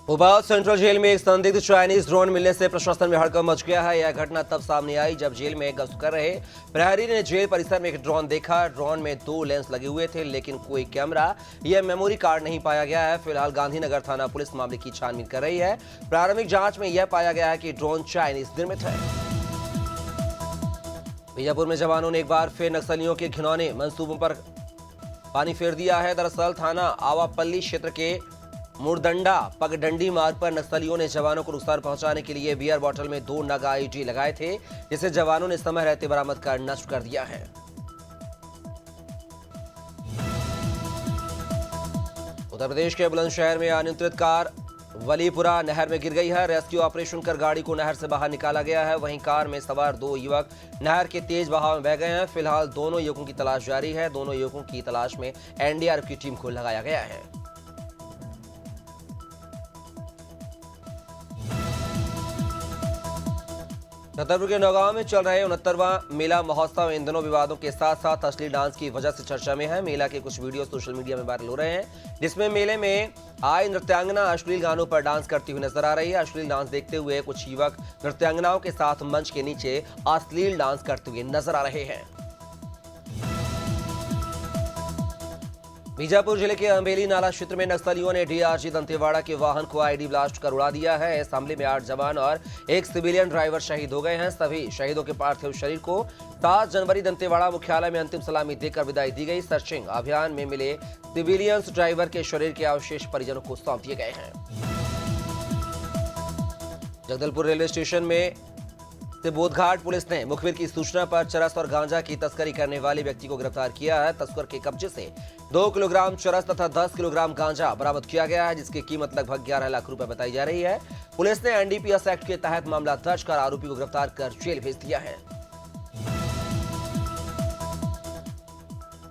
Bhopal central jail में एक संदिग्ध चाइनीज ड्रोन मिलने से प्रशासन में हड़कंप मच गया है। यह घटना तब सामने आई जब जेल में गश्त कर रहे प्रहरी ने जेल परिसर में एक ड्रोन देखा। ड्रोन में 2 लेंस लगे हुए थे, लेकिन कोई कैमरा या मेमोरी कार्ड नहीं पाया गया है। फिलहाल गांधीनगर थाना पुलिस मामले की छानबीन कर रही है। प्रारंभिक जांच में यह पाया गया है कि ड्रोन चाइनीज निर्मित है। बीजापुर में जवानों ने एक बार फिर नक्सलियों के घिनौने मंसूबों पर पानी फेर दिया है। दरअसल थाना आवापल्ली क्षेत्र के मुरदंडा पगडंडी मार्ग पर नक्सलियों ने जवानों को नुकसान पहुंचाने के लिए बियर बोतल में 2 नग आईडी लगाए थे, जिसे जवानों ने समय रहते बरामद कर नष्ट कर दिया है। उत्तर प्रदेश के बुलंदशहर में अनियंत्रित कार वलीपुरा नहर में गिर गई है। रेस्क्यू ऑपरेशन कर गाड़ी को नहर से बाहर निकाला गया है। वहीं कार में सवार 2 युवक नहर के तेज बहाव में बह गए हैं। फिलहाल दोनों युवकों की तलाश जारी है। दोनों युवकों की तलाश में एनडीआरएफ की टीम को लगाया गया है। छतरपुर के नौगांव में चल रहे 69वां मेला महोत्सव इन दिनों विवादों के साथ साथ असली डांस की वजह से चर्चा में है। मेला के कुछ वीडियो सोशल मीडिया में वायरल हो रहे हैं, जिसमें मेले में आई नृत्यांगना अश्लील गानों पर डांस करती हुई नजर आ रही है। अश्लील डांस देखते हुए कुछ युवक नृत्यांगनाओं के साथ मंच के नीचे अश्लील डांस करते हुए नजर आ रहे हैं। बीजापुर जिले के अंबेली नाला क्षेत्र में नक्सलियों ने डीआरजी दंतेवाड़ा के वाहन को आईडी ब्लास्ट कर उड़ा दिया है। इस हमले में 8 जवान और एक सिविलियन ड्राइवर शहीद हो गए हैं। सभी शहीदों के पार्थिव शरीर को 7 जनवरी दंतेवाड़ा मुख्यालय में अंतिम सलामी देकर विदाई दी गई। सर्चिंग अभियान में मिले सिविलियंस ड्राइवर के शरीर के अवशेष परिजनों को सौंप दिए गए हैं। जगदलपुर रेलवे स्टेशन में बोधघाट पुलिस ने मुखबिर की सूचना पर चरस और गांजा की तस्करी करने वाले व्यक्ति को गिरफ्तार किया है। तस्कर के कब्जे से 2 किलोग्राम चरस तथा 10 किलोग्राम गांजा बरामद किया गया है, जिसकी कीमत लगभग 11 लाख रुपए बताई जा रही है। पुलिस ने एनडीपीएस एक्ट के तहत मामला दर्ज कर आरोपी को गिरफ्तार कर जेल भेज दिया है।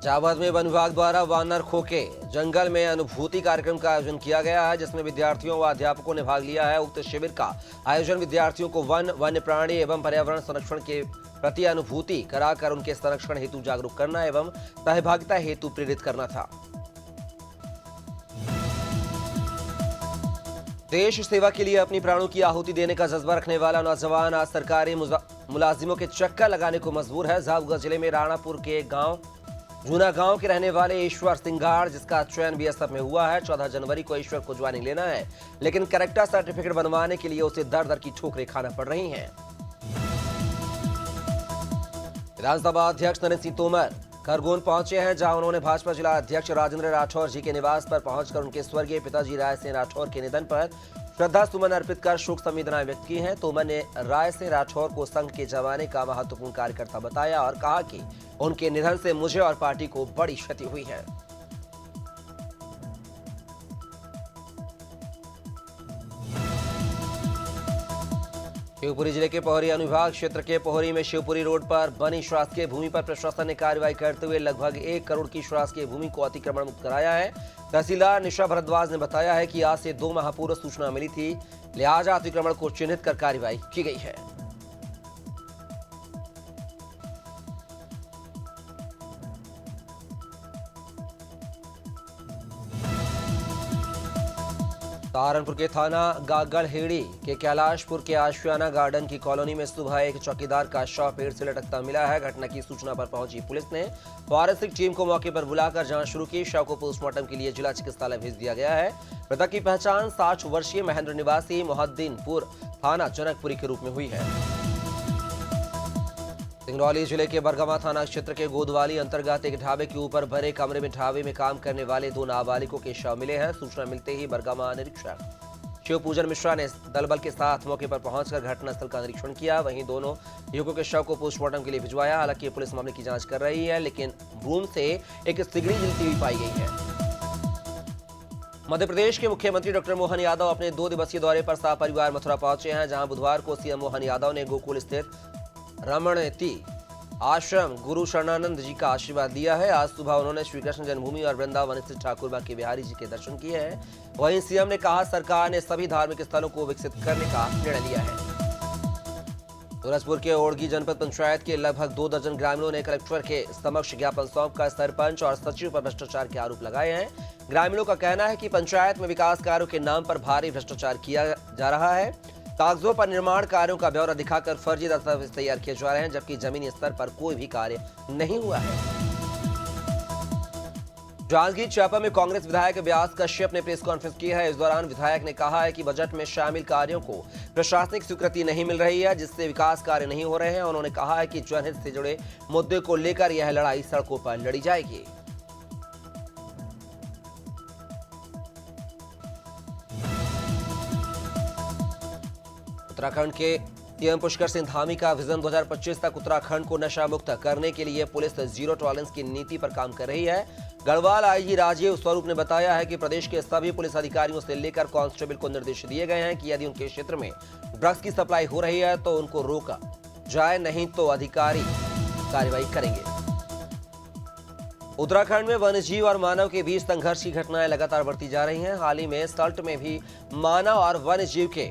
झाबुआ में वन विभाग द्वारा वानर खोके जंगल में अनुभूति कार्यक्रम का आयोजन किया गया है, जिसमें विद्यार्थियों व अध्यापकों ने भाग लिया है। उक्त शिविर का आयोजन विद्यार्थियों को वन, वन्य प्राणी एवं पर्यावरण संरक्षण के प्रति अनुभूति कराकर उनके संरक्षण हेतु जागरूक करना एवं सहभागिता हेतु प्रेरित करना था। देश सेवा के लिए अपनी प्राणों की आहुति देने का जज्बा रखने वाला नौजवान आज सरकारी मुलाजिमों के चक्कर लगाने को मजबूर है। झाबुआ जिले में राणापुर के गांव जूना गांव के रहने वाले ईश्वर सिंगाड़, जिसका चयन बीएसएफ में हुआ है। 14 जनवरी को ईश्वर को ज्वाइनिंग लेना है, लेकिन कैरेक्टर सर्टिफिकेट बनवाने के लिए उसे दर दर की ठोकरें खाना पड़ रही हैं। विधानसभा अध्यक्ष नरेंद्र सिंह तोमर खरगोन पहुंचे हैं, जहां उन्होंने भाजपा जिला अध्यक्ष राजेंद्र राठौर जी के निवास पर पहुंचकर उनके स्वर्गीय पिताजी राय सिंह राठौर के निधन पर श्रद्धा सुमन अर्पित कर शोक संवेदनाएं व्यक्त की हैं। तोमर ने राय सिंह राठौर को संघ के जमाने का महत्वपूर्ण कार्यकर्ता बताया और कहा कि उनके निधन से मुझे और पार्टी को बड़ी क्षति हुई है। शिवपुरी जिले के पोहरी अनुविभाग क्षेत्र के पोहरी में शिवपुरी रोड पर बनी शासकीय भूमि पर प्रशासन ने कार्रवाई करते हुए लगभग 1 करोड़ की शासकीय भूमि को अतिक्रमण मुक्त कराया है। तहसीलदार निशा भारद्वाज ने बताया है कि आज से 2 माह पूर्व सूचना मिली थी, लिहाजा अतिक्रमण को चिन्हित कर कार्रवाई की गई है। सहारनपुर के थाना गागड़हेड़ी के कैलाशपुर के आशियाना गार्डन की कॉलोनी में सुबह एक चौकीदार का शव पेड़ से लटकता मिला है। घटना की सूचना पर पहुंची पुलिस ने फॉरेंसिक टीम को मौके पर बुलाकर जांच शुरू की। शव को पोस्टमार्टम के लिए जिला चिकित्सालय भेज दिया गया है। मृतक की पहचान 60 वर्षीय महेंद्र निवासी मोहद्दीनपुर थाना जनकपुरी के रूप में हुई है। सिंगरौली जिले के बरगवा थाना क्षेत्र के गोदवाली अंतर्गत एक ढाबे के ऊपर भरे कमरे में ढाबे में काम करने वाले 2 नाबालिगों के शव मिले हैं। सूचना मिलते ही बरगवा निरीक्षक शिव पूजन मिश्रा ने दलबल के साथ मौके पर पहुंचकर घटनास्थल का निरीक्षण किया। वहीं दोनों युवकों के शव को पोस्टमार्टम के लिए भिजवाया। हालांकि पुलिस मामले की जांच कर रही है, लेकिन रूम से एक सिगड़ी जलती हुई पाई गई है। मध्य प्रदेश के मुख्यमंत्री डॉक्टर मोहन यादव अपने 2 दिवसीय दौरे पर सपरिवार मथुरा पहुंचे हैं, जहां बुधवार को सीएम मोहन यादव ने गोकुल स्थित रमणती आश्रम गुरु शरणानंद जी का आशीर्वाद लिया है। आज सुबह उन्होंने श्री कृष्ण जन्मभूमि और वृंदावन स्थित ठाकुर बांके बिहारी जी के दर्शन किए हैं। वहीं सीएम ने कहा सरकार ने सभी धार्मिक स्थलों को विकसित करने का निर्णय लिया है। सूरजपुर के ओड़गी जनपद पंचायत के लगभग 2 दर्जन ग्रामीणों ने कलेक्टर के समक्ष ज्ञापन सौंपकर सरपंच और सचिव पर भ्रष्टाचार के आरोप लगाए हैं। ग्रामीणों का कहना है कि पंचायत में विकास कार्यों के नाम पर भारी भ्रष्टाचार किया जा रहा है। कागजों पर निर्माण कार्यों का ब्यौरा दिखाकर फर्जी दस्तावेज तैयार किए जा रहे हैं, जबकि जमीनी स्तर पर कोई भी कार्य नहीं हुआ है। जांजगीर चांपा में कांग्रेस विधायक व्यास कश्यप ने प्रेस कॉन्फ्रेंस की है। इस दौरान विधायक ने कहा है कि बजट में शामिल कार्यों को प्रशासनिक स्वीकृति नहीं मिल रही है, जिससे विकास कार्य नहीं हो रहे हैं। उन्होंने कहा है कि जनहित से जुड़े मुद्दे को लेकर यह लड़ाई सड़कों पर लड़ी जाएगी। उत्तराखंड के सीएम पुष्कर सिंह धामी का विजन 2025 तक उत्तराखंड को नशा मुक्त करने के लिए पुलिस जीरो टॉलरेंस की नीति पर काम कर रही है। गढ़वाल आईजी राजीव स्वरूप ने बताया है कि प्रदेश के सभी पुलिस अधिकारियों से लेकर कांस्टेबल को निर्देश दिए गए हैं कि यदि उनके क्षेत्र में ड्रग्स की सप्लाई हो रही है तो उनको रोका जाए, नहीं तो अधिकारी कार्रवाई करेंगे। उत्तराखंड में वन्यजीव और मानव के बीच संघर्ष की घटनाएं लगातार बढ़ती जा रही हैं। हाल ही में सल्ट में भी मानव और वन्यजीव के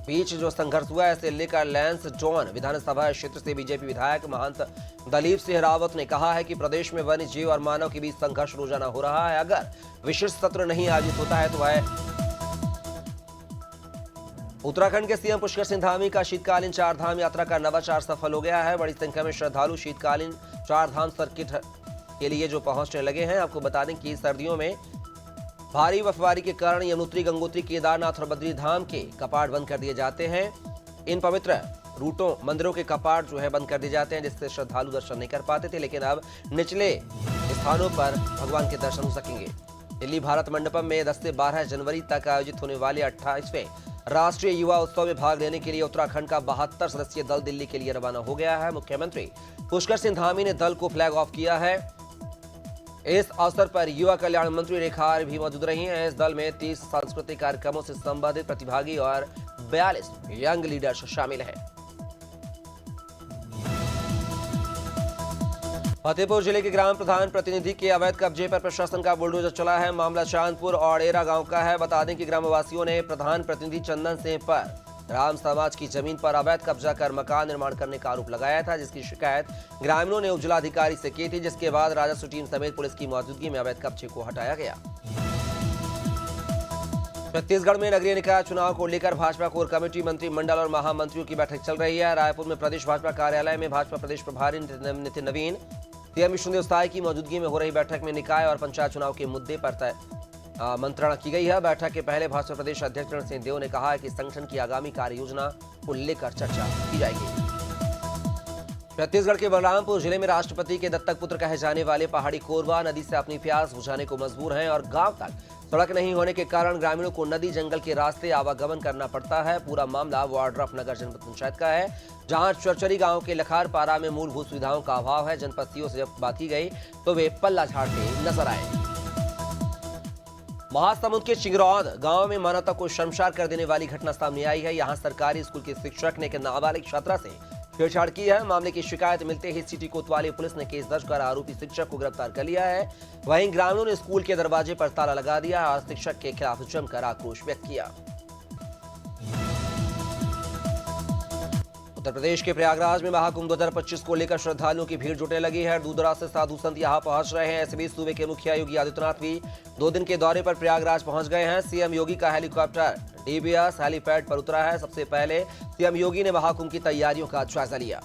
बीच जो संघर्ष हुआ है, इसे लेकर लैंसडौन विधानसभा क्षेत्र से बीजेपी विधायक महंत दलीप सिंह रावत ने कहा है कि प्रदेश में वन्य जीव और मानव के बीच संघर्ष रोजाना हो रहा है। अगर विशेष सत्र नहीं आयोजित होता है तो वह उत्तराखंड के सीएम पुष्कर सिंह धामी का शीतकालीन चार धाम यात्रा का नवाचार सफल हो गया है। बड़ी संख्या में श्रद्धालु शीतकालीन चार धाम सर्किट के लिए जो पहुंचने लगे हैं। आपको बता दें कि सर्दियों में भारी बर्फबारी के कारण यमुनोत्री, गंगोत्री, केदारनाथ और बद्री धाम के कपाट बंद कर दिए जाते हैं। इन पवित्र रूटों मंदिरों के कपाट जो है बंद कर दिए जाते हैं, जिससे श्रद्धालु दर्शन नहीं कर पाते थे, लेकिन अब निचले स्थानों पर भगवान के दर्शन हो सकेंगे। दिल्ली भारत मंडपम में 10 से 12 जनवरी तक आयोजित होने वाले 28वें राष्ट्रीय युवा उत्सव में भाग लेने के लिए उत्तराखंड का 72 सदस्यीय दल दिल्ली के लिए रवाना हो गया है। मुख्यमंत्री पुष्कर सिंह धामी ने दल को फ्लैग ऑफ किया है। इस अवसर पर युवा कल्याण मंत्री रेखा आर्य भी मौजूद रही हैं। इस दल में 30 सांस्कृतिक कार्यक्रमों से संबंधित प्रतिभागी और 42 यंग लीडर्स शामिल हैं। फतेहपुर जिले के ग्राम प्रधान प्रतिनिधि के अवैध कब्जे पर प्रशासन का बुलडोजर चला है। मामला चांदपुर और एरा गांव का है। बता दें कि ग्रामवासियों ने प्रधान प्रतिनिधि चंदन सिंह पर राम समाज की जमीन पर अवैध कब्जा कर मकान निर्माण करने का आरोप लगाया था, जिसकी शिकायत ग्रामीणों ने उपजिलाधिकारी से की थी, जिसके बाद राजस्व टीम समेत पुलिस की मौजूदगी में अवैध कब्जे को हटाया गया। छत्तीसगढ़ में नगरीय निकाय चुनाव को लेकर भाजपा कोर कमेटी, मंत्रिमंडल और महामंत्रियों की बैठक चल रही है। रायपुर में प्रदेश भाजपा कार्यालय में भाजपा प्रदेश प्रभारी नितिन नवीन, सीएम विष्णुदेव साय की मौजूदगी में हो रही बैठक में निकाय और पंचायत चुनाव के मुद्दे पर मंत्रणा की गई है। बैठक के पहले भाजपा प्रदेश अध्यक्ष रण सिंह देव ने कहा है कि संगठन की आगामी कार्य योजना को लेकर चर्चा की जाएगी। छत्तीसगढ़ के बलरामपुर जिले में राष्ट्रपति के दत्तक पुत्र कहे जाने वाले पहाड़ी कोरबा नदी से अपनी प्यास बुझाने को मजबूर हैं और गांव तक सड़क नहीं होने के कारण ग्रामीणों को नदी जंगल के रास्ते आवागमन करना पड़ता है। पूरा मामला वार्ड रफनगर जनपद पंचायत का है, जहां चरचरी गांव के लखारपारा में मूलभूत सुविधाओं का अभाव है। जनपद सीओ से जब बात की गई तो वे पल्ला झाड़ते नजर आए। महासमुंद के चिंगरौद गांव में मानवता को शर्मसार कर देने वाली घटना सामने आई है। यहां सरकारी स्कूल के शिक्षक ने एक नाबालिग छात्रा से छेड़छाड़ की है। मामले की शिकायत मिलते ही सिटी कोतवाली पुलिस ने केस दर्ज कर आरोपी शिक्षक को गिरफ्तार कर लिया है। वहीं ग्रामीणों ने स्कूल के दरवाजे पर ताला लगा दिया और शिक्षक के खिलाफ जमकर आक्रोश व्यक्त किया। उत्तर प्रदेश के प्रयागराज में महाकुंभ 2025 को लेकर श्रद्धालुओं की भीड़ जुटने लगी है। दूर दराज से साधु संत यहां पहुंच रहे हैं। इस बीच सूबे के मुखिया योगी आदित्यनाथ भी 2 दिन के दौरे पर प्रयागराज पहुंच गए हैं। सीएम योगी का हेलीकॉप्टर डीबीएस हेलीपैड पर उतरा है। सबसे पहले सीएम योगी ने महाकुंभ की तैयारियों का जायजा लिया।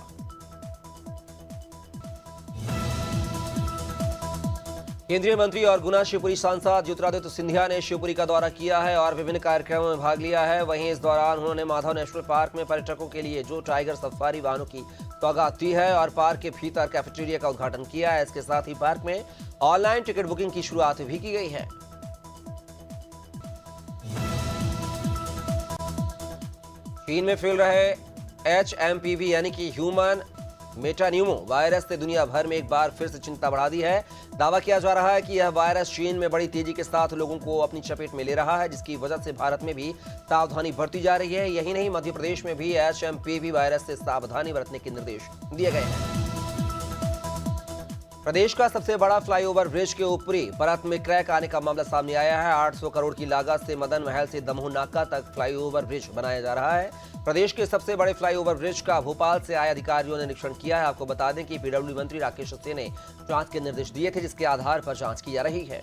केंद्रीय मंत्री और गुना शिवपुरी सांसद ज्योतिरादित्य सिंधिया ने शिवपुरी का दौरा किया है और विभिन्न कार्यक्रमों में भाग लिया है। वहीं इस दौरान उन्होंने माधव नेशनल पार्क में पर्यटकों के लिए जो टाइगर सफारी वाहनों की सौगात दी है और पार्क के भीतर कैफेटेरिया का उद्घाटन किया है। इसके साथ ही पार्क में ऑनलाइन टिकट बुकिंग की शुरुआत भी की गई है। चीन में फैल रहे HMPV यानी कि ह्यूमन मेटान्यूमो वायरस से दुनिया भर में एक बार फिर से चिंता बढ़ा दी है। दावा किया जा रहा है कि यह वायरस चीन में बड़ी तेजी के साथ लोगों को अपनी चपेट में ले रहा है, जिसकी वजह से भारत में भी सावधानी बरती जा रही है। यही नहीं, मध्य प्रदेश में भी HMPV वायरस से सावधानी बरतने के निर्देश दिए गए हैं। प्रदेश का सबसे बड़ा फ्लाईओवर ब्रिज के ऊपरी परत में क्रैक आने का मामला सामने आया है। 800 करोड़ की लागत से मदन महल से दमोह नाका तक फ्लाईओवर ब्रिज बनाया जा रहा है। प्रदेश के सबसे बड़े फ्लाईओवर ब्रिज का भोपाल से आए अधिकारियों ने निरीक्षण किया है। आपको बता दें कि पीडब्ल्यू मंत्री राकेश सिंह ने जांच के निर्देश दिए थे, जिसके आधार पर जांच की जा रही है।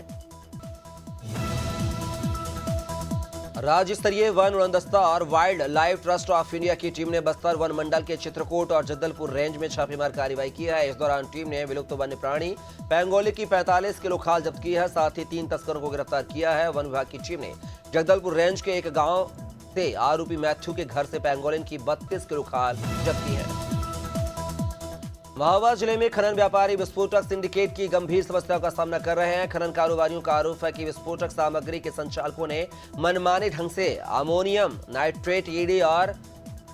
राज्य स्तरीय वन उड़नदस्ता और wild life trust of India की टीम ने बस्तर वन मंडल के चित्रकूट और जगदलपुर रेंज में छापेमार कार्रवाई की है। इस दौरान टीम ने विलुप्त वन्य प्राणी पैंगोलिन की 45 किलो खाल जब्त की है। साथ ही 3 तस्करों को गिरफ्तार किया है। वन विभाग की टीम ने जगदलपुर रेंज के एक गांव से आरोपी मैथ्यू के घर से पैंगोलिन की 32 किलो खाल जब्त की है। महोबा जिले में खनन व्यापारी विस्फोटक सिंडिकेट की गंभीर समस्याओं का सामना कर रहे हैं। खनन कारोबारियों का आरोप है कि विस्फोटक सामग्री के संचालकों ने मनमाने ढंग से अमोनियम नाइट्रेट, ईडी और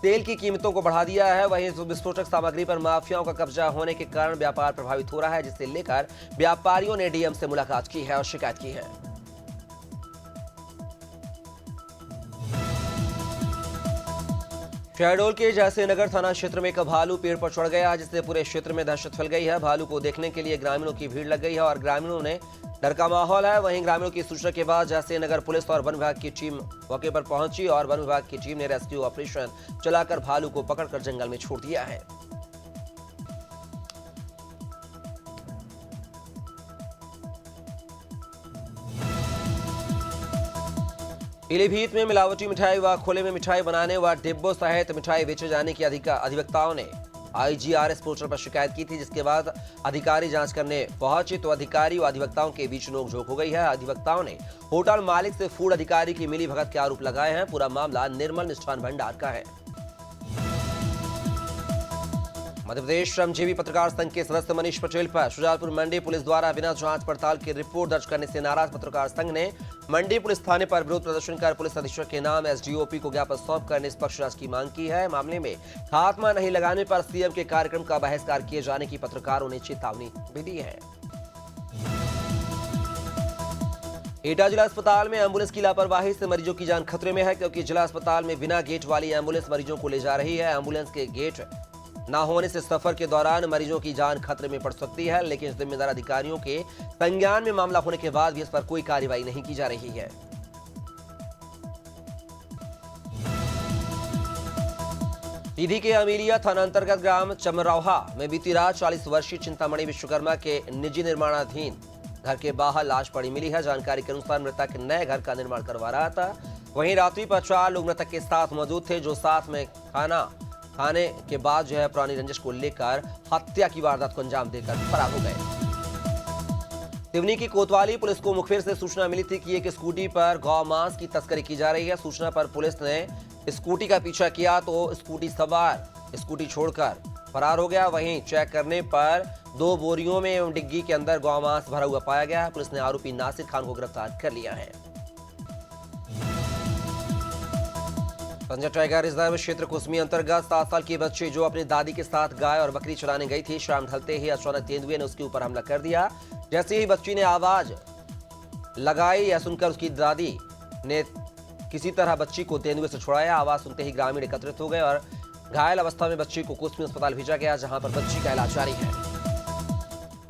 तेल की कीमतों को बढ़ा दिया है। वहीं विस्फोटक सामग्री पर माफियाओं का कब्जा होने के कारण व्यापार प्रभावित हो रहा है, जिसे लेकर व्यापारियों ने डीएम से मुलाकात की है और शिकायत की है। शहडोल के जयसिंहनगर थाना क्षेत्र में एक भालू पेड़ पर चढ़ गया, जिससे पूरे क्षेत्र में दहशत फैल गई है। भालू को देखने के लिए ग्रामीणों की भीड़ लग गई है और ग्रामीणों ने डर का माहौल है। वहीं ग्रामीणों की सूचना के बाद जयसिंहनगर पुलिस और वन विभाग की टीम मौके पर पहुंची और वन विभाग की टीम ने रेस्क्यू ऑपरेशन चलाकर भालू को पकड़कर जंगल में छोड़ दिया है। पीलीभीत में मिलावटी मिठाई व खोले में मिठाई बनाने व डिब्बों सहित मिठाई बेचे जाने की अधिवक्ताओं ने आईजीआरएस पोर्टल पर शिकायत की थी, जिसके बाद अधिकारी जांच करने पहुंचे तो अधिकारी व अधिवक्ताओं के बीच नोकझोंक हो गई है। अधिवक्ताओं ने होटल मालिक से फूड अधिकारी की मिलीभगत के आरोप लगाए हैं। पूरा मामला निर्मल मिष्ठान भंडार का है। मध्य प्रदेश श्रमजीवी पत्रकार संघ के सदस्य मनीष पटेल पर शुजालपुर मंडी पुलिस द्वारा बिना जांच पड़ताल की रिपोर्ट दर्ज करने से नाराज पत्रकार संघ ने मंडी पुलिस थाने पर विरोध प्रदर्शन कर पुलिस अधीक्षक के नाम एसडीओपी को ज्ञापन सौंपकर निष्पक्ष जांच की मांग की है। मामले में खात्मा नहीं लगाने पर सीएम के कार्यक्रम का बहिष्कार किए जाने की पत्रकारों ने चेतावनी भी दी है। एटा जिला अस्पताल में एम्बुलेंस की लापरवाही से मरीजों की जान खतरे में है, क्योंकि जिला अस्पताल में बिना गेट वाली एम्बुलेंस मरीजों को ले जा रही है। एम्बुलेंस के गेट न होने से सफर के दौरान मरीजों की जान खतरे में पड़ सकती है, लेकिन जिम्मेदार अधिकारियों के संज्ञान में मामला होने के बाद भी इस पर कोई कार्रवाई नहीं की जा रही है। सीधी के अमीलिया थाना अंतर्गत ग्राम चमरौहा में बीती रात 40 वर्षीय चिंतामणि विश्वकर्मा के निजी निर्माणाधीन घर के बाहर लाश पड़ी मिली है। जानकारी के अनुसार मृतक नए घर का निर्माण करवा रहा था। वहीं रात्रि पर 4 लोग मृतक के साथ मौजूद थे, जो साथ में खाने के बाद पुरानी रंजिश को लेकर हत्या की वारदात को अंजाम देकर फरार हो गए। सिवनी की कोतवाली पुलिस को मुखबिर से सूचना मिली थी कि एक स्कूटी पर गौ मांस की तस्करी की जा रही है। सूचना पर पुलिस ने स्कूटी का पीछा किया तो स्कूटी सवार स्कूटी छोड़कर फरार हो गया। वहीं चेक करने पर 2 बोरियों में एवं डिग्गी के अंदर गौ मांस भरा हुआ पाया गया। पुलिस ने आरोपी नासिर खान को गिरफ्तार कर लिया है। संजय टाइगर रिजर्व क्षेत्र कुसमी अंतर्गत 7 साल की बच्ची जो अपनी दादी के साथ गाय और बकरी चराने गई थी, शाम ढलते ही अचानक तेंदुए ने उसके ऊपर हमला कर दिया। जैसे ही बच्ची ने आवाज लगाई, यह सुनकर उसकी दादी ने किसी तरह बच्ची को तेंदुए से छुड़ाया। आवाज सुनते ही ग्रामीण एकत्रित हो गए और घायल अवस्था में बच्ची को कुसमी अस्पताल भेजा गया, जहां पर बच्ची का इलाज जारी है।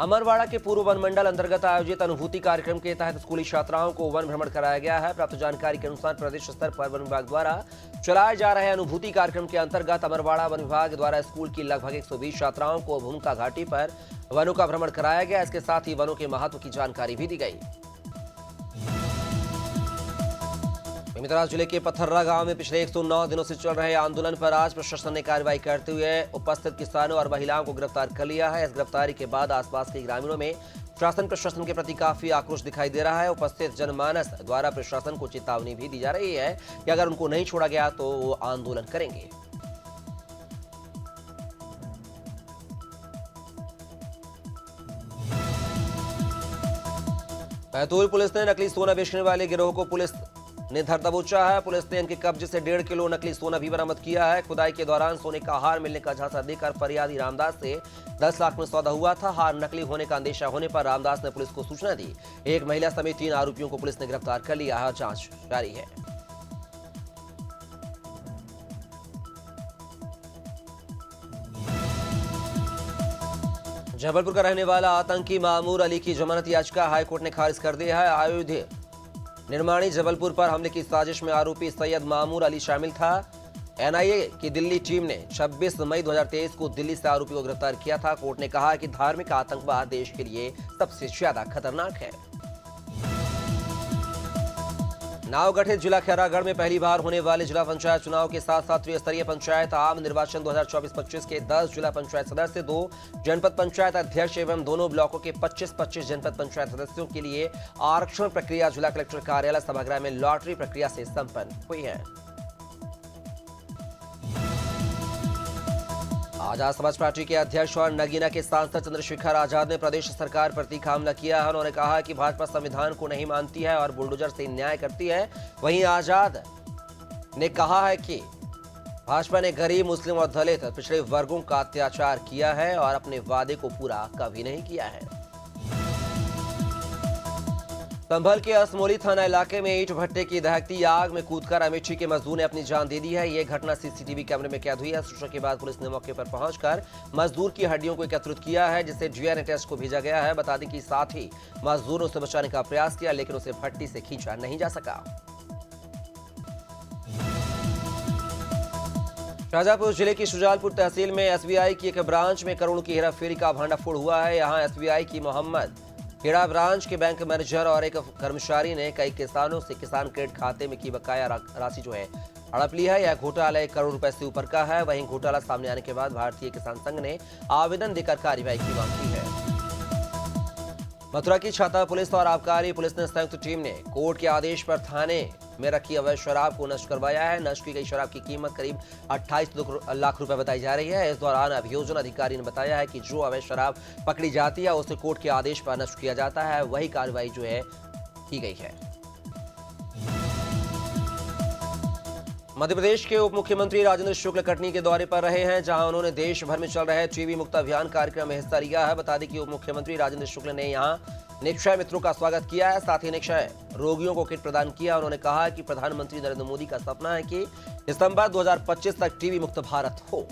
अमरवाड़ा के पूर्व वन मंडल अंतर्गत आयोजित अनुभूति कार्यक्रम के तहत स्कूली छात्राओं को वन भ्रमण कराया गया है। प्राप्त जानकारी के अनुसार प्रदेश स्तर पर वन विभाग द्वारा चलाए जा रहे अनुभूति कार्यक्रम के अंतर्गत अमरवाड़ा वन विभाग द्वारा स्कूल की लगभग 120 छात्राओं को भूमिका घाटी पर वनों का भ्रमण कराया गया। इसके साथ ही वनों के महत्व की जानकारी भी दी गई। बेमेतरा जिले के पथर्रा गांव में पिछले 109 दिनों से चल रहे आंदोलन पर आज प्रशासन ने कार्रवाई करते हुए उपस्थित किसानों और महिलाओं को गिरफ्तार कर लिया है। इस गिरफ्तारी के बाद आसपास के ग्रामीणों में शासन प्रशासन के प्रति काफी आक्रोश दिखाई दे रहा है। उपस्थित जनमानस द्वारा प्रशासन को चेतावनी भी दी जा रही है कि अगर उनको नहीं छोड़ा गया तो वो आंदोलन करेंगे। बैतूल पुलिस ने नकली सोना बेचने वाले गिरोह को पुलिस ने धर दबोचा है। पुलिस ने इनके कब्जे से 1.5 किलो नकली सोना भी बरामद किया है। खुदाई के दौरान सोने का हार मिलने का झांसा देकर फरियादी रामदास से 10 लाख में सौदा हुआ था। हार नकली होने का अंदेशा होने पर रामदास ने पुलिस को सूचना दी। एक महिला समेत 3 आरोपियों को पुलिस ने गिरफ्तार कर लिया है। जांच जारी है। जबलपुर का रहने वाला आतंकी मामूर अली की जमानत याचिका हाईकोर्ट ने खारिज कर दी है। अयोध्या निर्माणी जबलपुर पर हमले की साजिश में आरोपी सैयद मामूर अली शामिल था। एनआईए की दिल्ली टीम ने 26 मई 2023 को दिल्ली से आरोपी को गिरफ्तार किया था। कोर्ट ने कहा कि धार्मिक आतंकवाद देश के लिए सबसे ज्यादा खतरनाक है। नवगठित जिला खैरागढ़ में पहली बार होने वाले जिला पंचायत चुनाव के साथ साथ त्रिस्तरीय पंचायत आम निर्वाचन 2024-25 के 10 जिला पंचायत सदस्य, 2 जनपद पंचायत अध्यक्ष एवं दोनों ब्लॉकों के 25-25 जनपद पंचायत सदस्यों के लिए आरक्षण प्रक्रिया जिला कलेक्टर कार्यालय सभागृह में लॉटरी प्रक्रिया से संपन्न हुई है। आजाद समाज पार्टी के अध्यक्ष और नगीना के सांसद चंद्रशेखर आजाद ने प्रदेश सरकार पर तीखा हमला किया है। उन्होंने कहा कि भाजपा संविधान को नहीं मानती है और बुलडोजर से न्याय करती है। वहीं आजाद ने कहा है कि भाजपा ने गरीब, मुस्लिम और दलित पिछड़े वर्गों का अत्याचार किया है और अपने वादे को पूरा कभी नहीं किया है। संभल के असमोली थाना इलाके में ईंट भट्टे की दहकती आग में कूदकर अमेठी के मजदूर ने अपनी जान दे दी है। यह घटना सीसीटीवी कैमरे में कैद हुई है। सूचना के बाद पुलिस ने मौके पर पहुंचकर मजदूर की हड्डियों को एकत्रित किया है, जिसे डीएनए टेस्ट को भेजा गया है। बता दें कि साथ ही मजदूर ने उसे बचाने का प्रयास किया, लेकिन उसे भट्टी से खींचा नहीं जा सका। शाहजहांपुर जिले की शुजालपुर तहसील में एसबीआई की एक ब्रांच में करोड़ों की हेराफेरी का भांडाफोड़ हुआ है। यहां एसबीआई की मोहम्मद खेड़ा ब्रांच के बैंक मैनेजर और एक कर्मचारी ने कई किसानों से किसान क्रेडिट खाते में की बकाया राशि हड़प ली है। यह घोटाला 1 करोड़ रुपए से ऊपर का है। वहीं घोटाला सामने आने के बाद भारतीय किसान संघ ने आवेदन देकर कार्रवाई की मांग की है। मथुरा की छाता पुलिस और आबकारी पुलिस ने संयुक्त टीम ने कोर्ट के आदेश पर थाने में रखी अवैध शराब को नष्ट करवाया है। नष्ट की गई शराब की कीमत करीब 28 लाख रुपए बताई जा रही है। इस दौरान अभियोजन अधिकारी ने बताया है कि जो अवैध शराब पकड़ी जाती है उसे कोर्ट के आदेश पर नष्ट किया जाता है। वही कार्रवाई की गई है। मध्य प्रदेश के उप मुख्यमंत्री राजेंद्र शुक्ल कटनी के दौरे पर रहे हैं, जहां उन्होंने देश भर में चल रहे टीबी मुक्त अभियान कार्यक्रम में हिस्सा लिया है। बता दें कि उप मुख्यमंत्री राजेंद्र शुक्ल ने यहां निक्षय मित्रों का स्वागत किया है, साथ ही निक्षय रोगियों को किट प्रदान किया। उन्होंने कहा कि प्रधानमंत्री नरेंद्र मोदी का सपना है कि दिसंबर 2025 तक टीबी मुक्त भारत हो।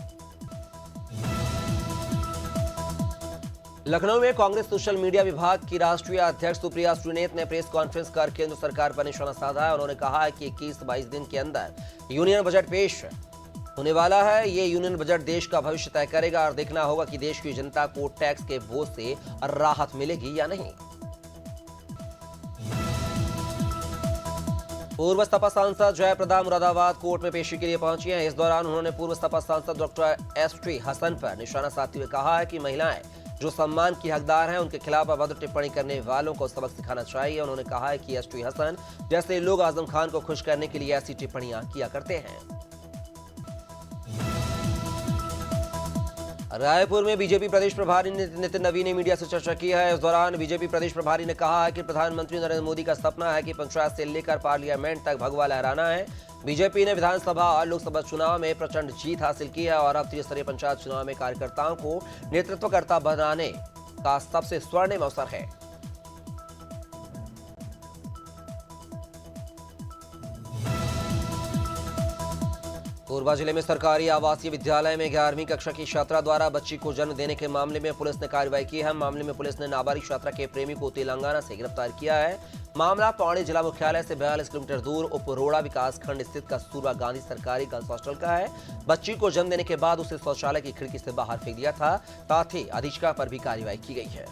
लखनऊ में कांग्रेस सोशल मीडिया विभाग की राष्ट्रीय अध्यक्ष सुप्रिया श्रीनेत ने प्रेस कॉन्फ्रेंस कर केंद्र सरकार पर निशाना साधा है। उन्होंने कहा है कि 21-22 दिन के अंदर यूनियन बजट पेश होने वाला है। ये यूनियन बजट देश का भविष्य तय करेगा और देखना होगा कि देश की जनता को टैक्स के बोझ से राहत मिलेगी या नहीं। पूर्व सपा सांसद जयप्रदा मुरादाबाद कोर्ट में पेशी के लिए पहुंची हैं। इस दौरान उन्होंने पूर्व सपा सांसद डॉक्टर एसटी हसन पर निशाना साधते हुए कहा है कि महिलाएं जो सम्मान की हकदार हैं, उनके खिलाफ अभद्र टिप्पणी करने वालों को सबक सिखाना चाहिए। उन्होंने कहा है कि एसटी हसन जैसे लोग आजम खान को खुश करने के लिए ऐसी टिप्पणियां किया करते हैं। रायपुर में बीजेपी प्रदेश प्रभारी नितिन नवीन ने मीडिया से चर्चा की है। इस दौरान बीजेपी प्रदेश प्रभारी ने कहा है कि प्रधानमंत्री नरेंद्र मोदी का सपना है कि पंचायत से लेकर पार्लियामेंट तक भगवा लहराना है। बीजेपी ने विधानसभा और लोकसभा चुनाव में प्रचंड जीत हासिल की है और अब त्रिस्तरीय पंचायत चुनाव में कार्यकर्ताओं को नेतृत्वकर्ता बनाने का सबसे स्वर्णिम अवसर है। कोरबा जिले में सरकारी आवासीय विद्यालय में 11वीं कक्षा की छात्रा द्वारा बच्ची को जन्म देने के मामले में पुलिस ने कार्रवाई की है। मामले में पुलिस ने नाबालिग छात्रा के प्रेमी को तेलंगाना से गिरफ्तार किया है। मामला पौड़ी जिला मुख्यालय से 42 किलोमीटर दूर उपरोड़ा विकास खंड स्थित कस्तूरबा गांधी सरकारी गर्ल्स हॉस्टल का है। बच्ची को जन्म देने के बाद उसे शौचालय की खिड़की से बाहर फेंक दिया था। साथ ही अधीक्षिका पर भी कार्रवाई की गई है।